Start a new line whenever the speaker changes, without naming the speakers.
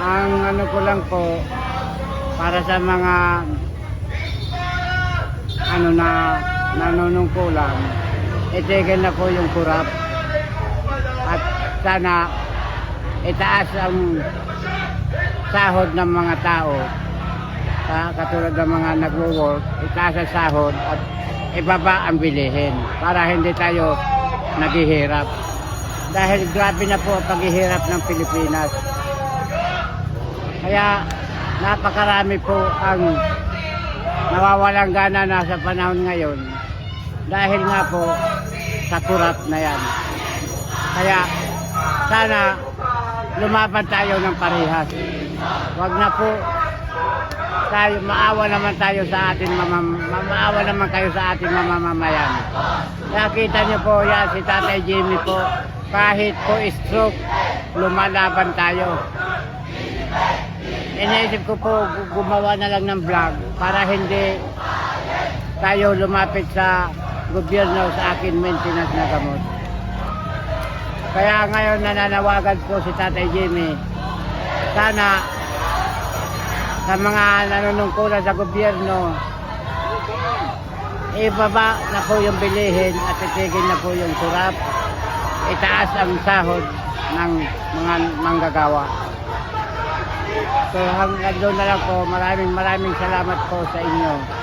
Ang ano ko lang po, para sa mga ano na nanunungkulan, itigil na po yung kurap. At sana itaas ang sahod ng mga tao. Katulad ng mga nagwo-work, itaas ang sahod at ibaba ang bilihin para hindi tayo naghihirap. Dahil grabe na po ang paghihirap ng Pilipinas. Kaya napakarami po ang nawawalang gana na sa panahon ngayon dahil nga po sa kurap na yan. Kaya sana lumaban tayo ng parehas. Wag na po tayo, maawa naman tayo sa atin, maawa naman kayo sa ating mamamayan. Nakita niyo po yan, si Tatay Jimmy po, kahit po stroke, lumalaban tayo. Iniisip ko po, gumawa na lang ng vlog para hindi tayo lumapit sa gobyerno sa akin maintenance na gamot. Kaya ngayon nananawagan po si Tatay Jimmy, sana sa mga nanunungkulan sa gobyerno, ibaba na po yung bilihin at itigil na po yung kurap, itaas ang sahod ng mga manggagawa. So hanggang doon na lang po, maraming salamat po sa inyo.